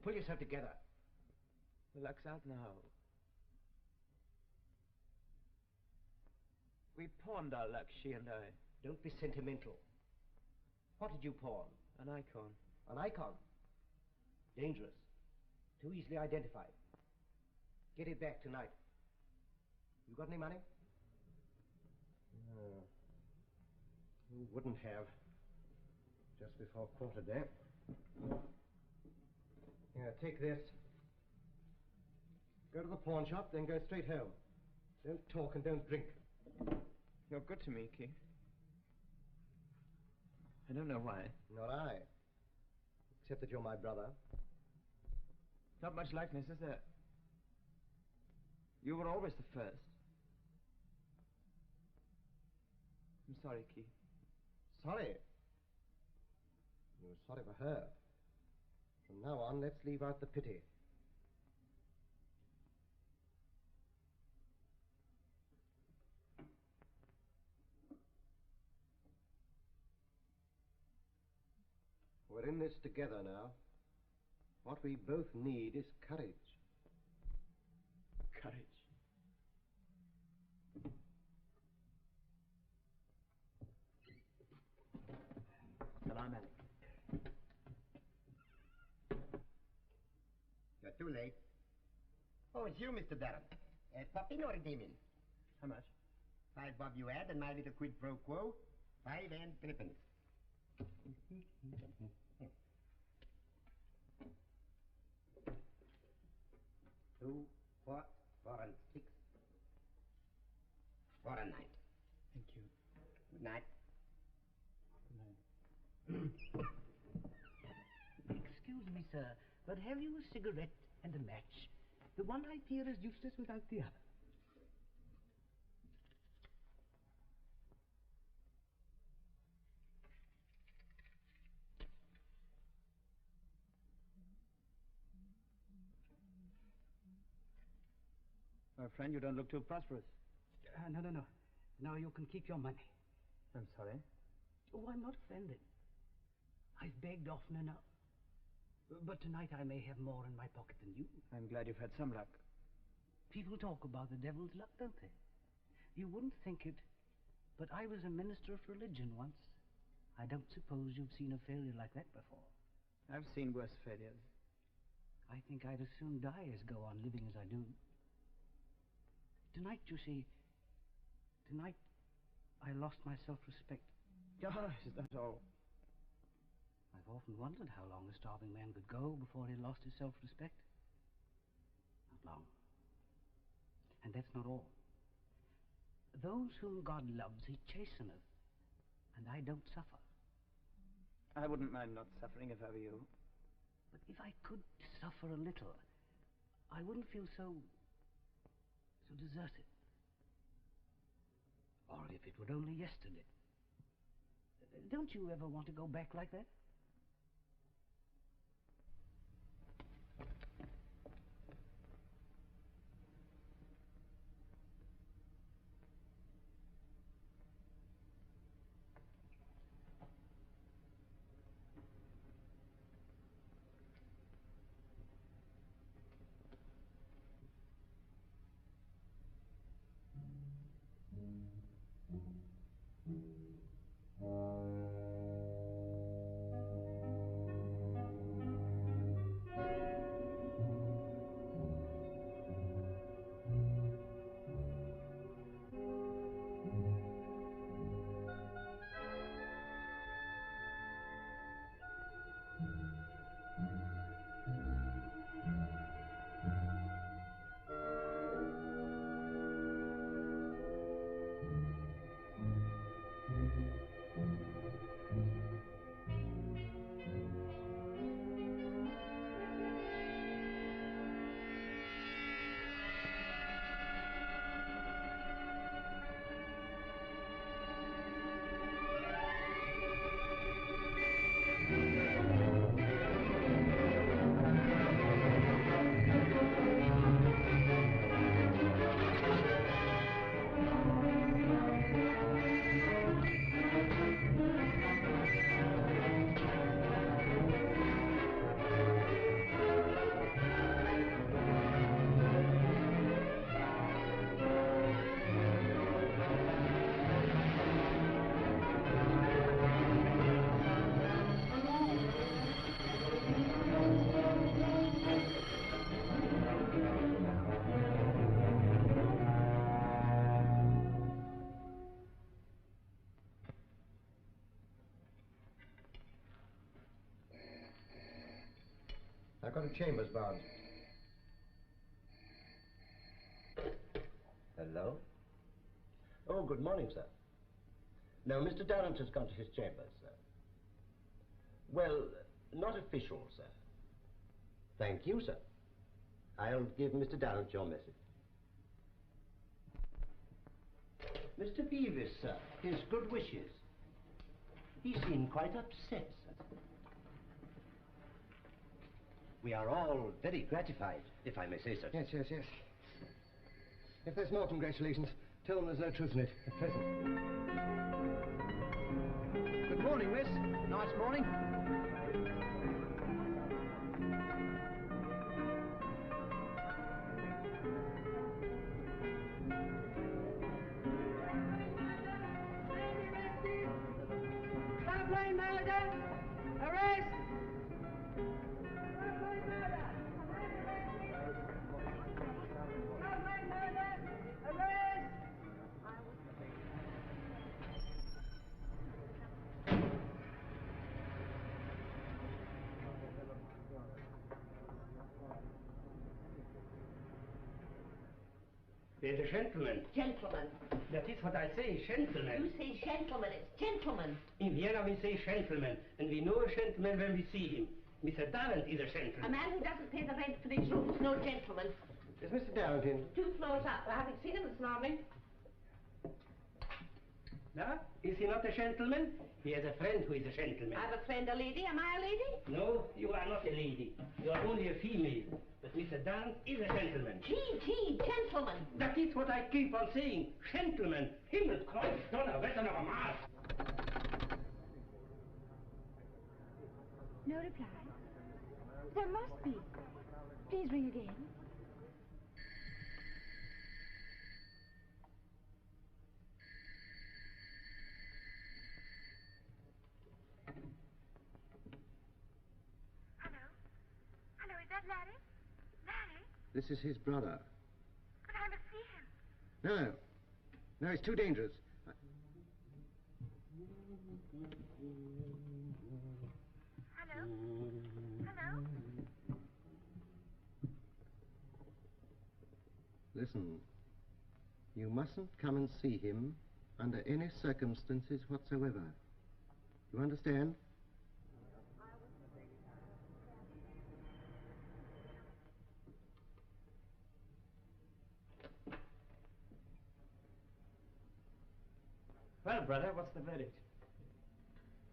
pull yourself together. The luck's out now. We pawned our luck, she and I. Don't be sentimental. What did you pawn? An icon. An icon? Dangerous. Too easily identified. Get it back tonight. You got any money? No. Who wouldn't have? Just before quarter day. Here, take this. Go to the pawn shop, then go straight home. Don't talk and don't drink. You're good to me, Key. I don't know why. Not I. Except that you're my brother. Not much likeness, is there? You were always the first. I'm sorry, Key. Sorry? You were sorry for her. From now on, let's leave out the pity. We're in this together now. What we both need is courage. Courage. Salam alaikum. You're too late. Oh, it's you, Mr. Darren. Popping or redeeming? How much? 5 bob you add, and my little quid pro quo, 5 and 3 2, 4, 4 and 6, 4 and 9. Thank you. Good night. Good night. Excuse me, sir, but have you a cigarette and a match? The one I fear is useless without the other. My friend, you don't look too prosperous. No. No, you can keep your money. I'm sorry. Oh, I'm not offended. I've begged often enough. But tonight I may have more in my pocket than you. I'm glad you've had some luck. People talk about the devil's luck, don't they? You wouldn't think it, but I was a minister of religion once. I don't suppose you've seen a failure like that before. I've seen worse failures. I think I'd as soon die as go on living as I do. Tonight, you see, tonight I lost my self-respect. Oh, is that all? I've often wondered how long a starving man could go before he lost his self-respect. Not long. And that's not all. Those whom God loves, he chasteneth, and I don't suffer. I wouldn't mind not suffering if I were you. But if I could suffer a little, I wouldn't feel so deserted. Or if it were only yesterday. Don't you ever want to go back like that? I've got a chambers bound. Hello? Oh, good morning, sir. No, Mr. Darrant has gone to his chambers, sir. Well, not official, sir. Thank you, sir. I'll give Mr. Darrant your message. Mr. Beavis, sir, his good wishes. He seemed quite upset, sir. We are all very gratified, if I may say so. Yes, yes, yes. If there's more congratulations, tell them there's no truth in it at present. Good morning, miss. Nice morning. Traveling murder! Arrest! Traveling murder! Arrest! There's a gentleman. Gentlemen. That is what I say, gentleman. You say gentleman, it's gentleman. In Vienna we say gentleman, and we know a gentleman when we see him. Mr. Darrant is a A gentleman. man who doesn't pay the rent for his room is no gentleman. Is Mr. Darrant in? 2 floors up. I haven't seen him this morning. Now, is he not a gentleman? He has a friend who is a gentleman. I have a friend, a lady. Am I a lady? No, you are not a lady. You are only a female. But Mr. Darrant is a gentleman. Gee, gentleman. That is what I keep on saying. Gentleman. Himmelkreuz, Donnerwetter, noch einmal. No reply. There must be. Please ring again. Hello? Hello, is that Larry? Larry? This is his brother. But I must see him. No. No, it's too dangerous. Hello? Hello? Listen. You mustn't come and see him under any circumstances whatsoever. You understand? Well, brother, what's the verdict?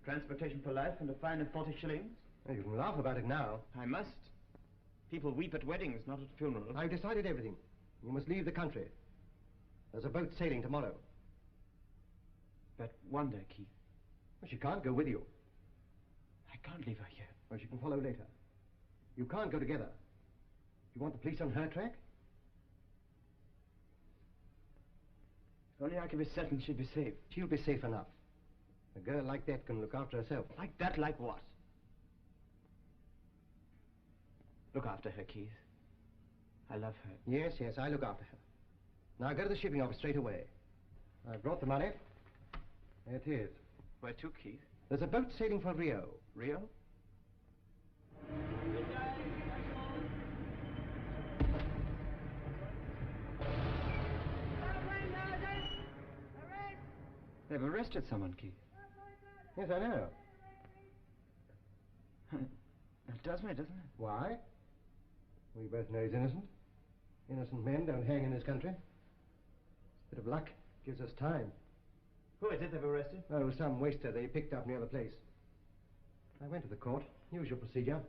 Transportation for life and a fine of 40 shillings? Oh, you can laugh about it now. I must. People weep at weddings, not at funerals. I've decided everything. You must leave the country. There's a boat sailing tomorrow. But wonder, Keith. Well, she can't go with you. I can't leave her here. Well, she can follow later. You can't go together. You want the police on her track? Only I can be certain she'd be safe. She'll be safe enough. A girl like that can look after herself. Like that, like what? Look after her, Keith. I love her. Yes, yes, I look after her. Now go to the shipping office straight away. I've brought the money. There it is. Where to, Keith? There's a boat sailing for Rio. Rio? Traveling murder! Arrest! They've arrested someone, Keith. Yes, I know. It does me, doesn't it? Why? We both know he's innocent. Innocent men don't hang in this country. Bit of luck gives us time. Who is it they've arrested? Oh, some waster they picked up near the place. I went to the court. Usual procedure.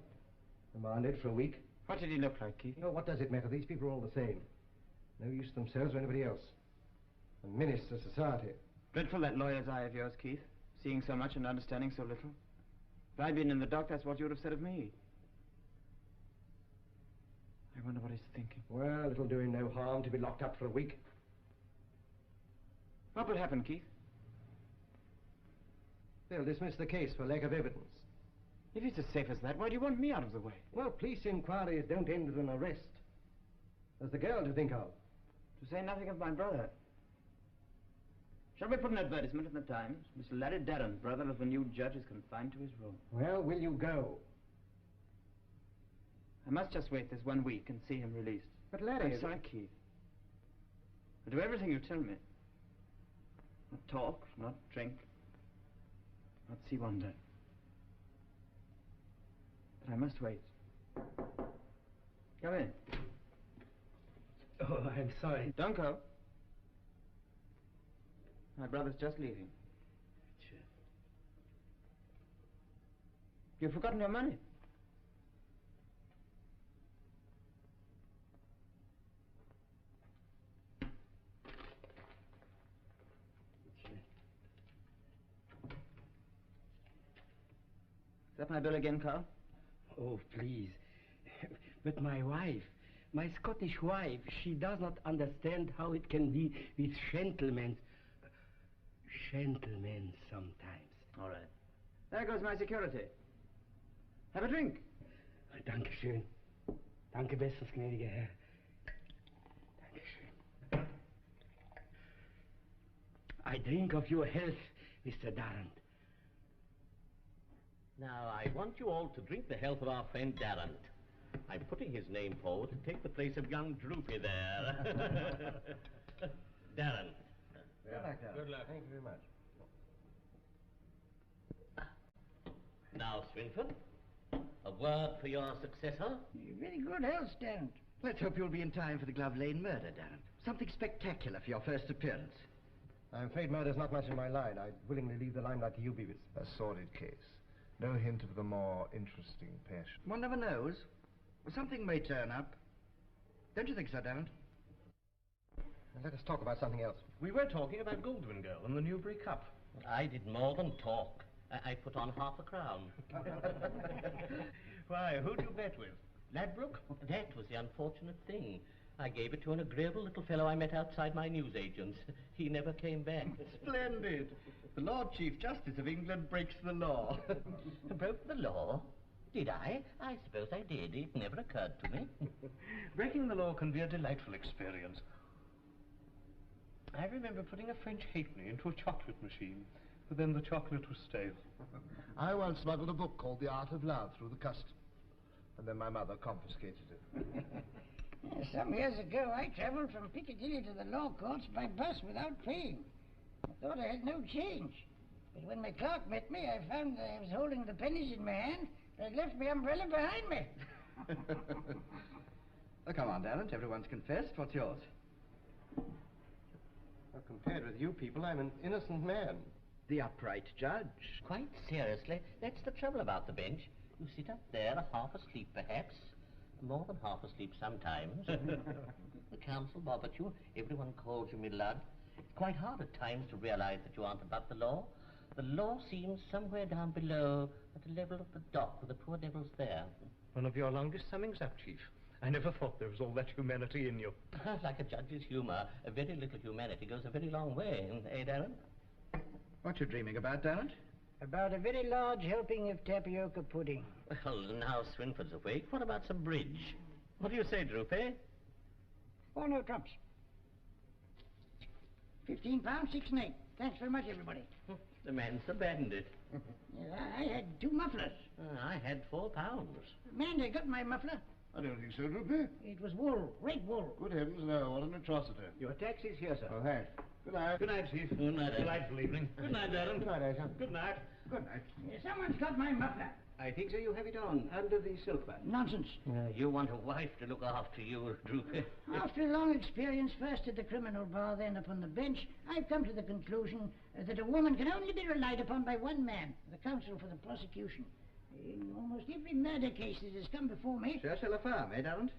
Remanded for a week. What did he look like, Keith? Oh, what does it matter? These people are all the same. No use to themselves or anybody else. A menace to society. Dreadful, that lawyer's eye of yours, Keith. Seeing so much and understanding so little. If I'd been in the dock, that's what you would have said of me. I wonder what he's thinking. Well, it'll do him no harm to be locked up for a week. What will happen, Keith? They'll dismiss the case for lack of evidence. If it's as safe as that, why do you want me out of the way? Well, police inquiries don't end with an arrest. There's the girl to think of. To say nothing of my brother. Shall we put an advertisement in the Times? Mr. Larry Darrant, brother of the new judge, is confined to his room. Well, will you go? I must just wait this 1 week and see him released. But, Larry... I'm sorry, Keith. I'll do everything you tell me. Not talk, not drink, not see wonder. But I must wait. Come in. Oh, I'm sorry. Don't go. My brother's just leaving. Sure. You've forgotten your money. Is that my bill again, Carl? Oh, please. But my wife, my Scottish wife, she does not understand how it can be with gentlemen. Gentlemen sometimes. All right. There goes my security. Have a drink. Dankeschön. Danke, bestes gnädiger Herr. Dankeschön. I drink of your health, Mr. Darrant. Now, I want you all to drink the health of our friend Darrant. I'm putting his name forward to take the place of young Droopy there. Darrant. Good luck, Darrant. Good luck. Thank you very much. Now, Swinford, a word for your successor. Very good health, Darrant. Let's hope you'll be in time for the Glove Lane murder, Darrant. Something spectacular for your first appearance. I'm afraid murder's not much in my line. I'd willingly leave the limelight to you, Beavis. A sordid case. No hint of the more interesting passion. One never knows. Something may turn up. Don't you think so, Darrant? Now, let us talk about something else. We were talking about Goldwyn Girl and the Newbury Cup. I did more than talk. I put on half a crown. Why, who'd you bet with? Ladbroke? That was the unfortunate thing. I gave it to an agreeable little fellow I met outside my newsagent's. He never came back. Splendid. The Lord Chief Justice of England breaks the law. Broke the law? Did I? I suppose I did. It never occurred to me. Breaking the law can be a delightful experience. I remember putting a French halfpenny into a chocolate machine, but then the chocolate was stale. I once smuggled a book called The Art of Love through the custom, and then my mother confiscated it. Some years ago, I travelled from Piccadilly to the law courts by bus without paying. I thought I had no change. But when my clerk met me, I found that I was holding the pennies in my hand, but I'd left my umbrella behind me. Oh, come on, Darrant. Everyone's confessed. What's yours? Well, compared with you people, I'm an innocent man. The upright judge. Quite seriously, that's the trouble about the bench. You sit up there, half asleep perhaps, more than half asleep sometimes. The counsel bothers you, everyone calls you me lad. It's quite hard at times to realize that you aren't above the law. The law seems somewhere down below, at the level of the dock with the poor devils there. One of your longest summings up, Chief. I never thought there was all that humanity in you. Like a judge's humour, a very little humanity goes a very long way, eh, Darrant? What you dreaming about, Darrant? About a very large helping of tapioca pudding. Well, now Swinford's awake, what about some bridge? What do you say, Droopy? Oh, no trumps. £15, 6 and 8. Thanks very much, everybody. The man's a bandit. Yes, I had 2 mufflers. I had £4. Amanda got my muffler. I don't think so, Droopy. It was wool, red wool. Good heavens, no. What an atrocity. Your taxi's here, sir. Oh, thanks. Good night. Good night, Chief. Good night, Delightful evening. Good night, Darrant. Good night, Asa. Good night. Good night. Someone's got my muffler. I think so. You have it on, under the silk button. Nonsense. You want a wife to look after you, Droopy. After a long experience, first at the criminal bar, then upon the bench, I've come to the conclusion that a woman can only be relied upon by one man, the counsel for the prosecution. In almost every murder case that has come before me... Sure shall affirm, eh, Darrant?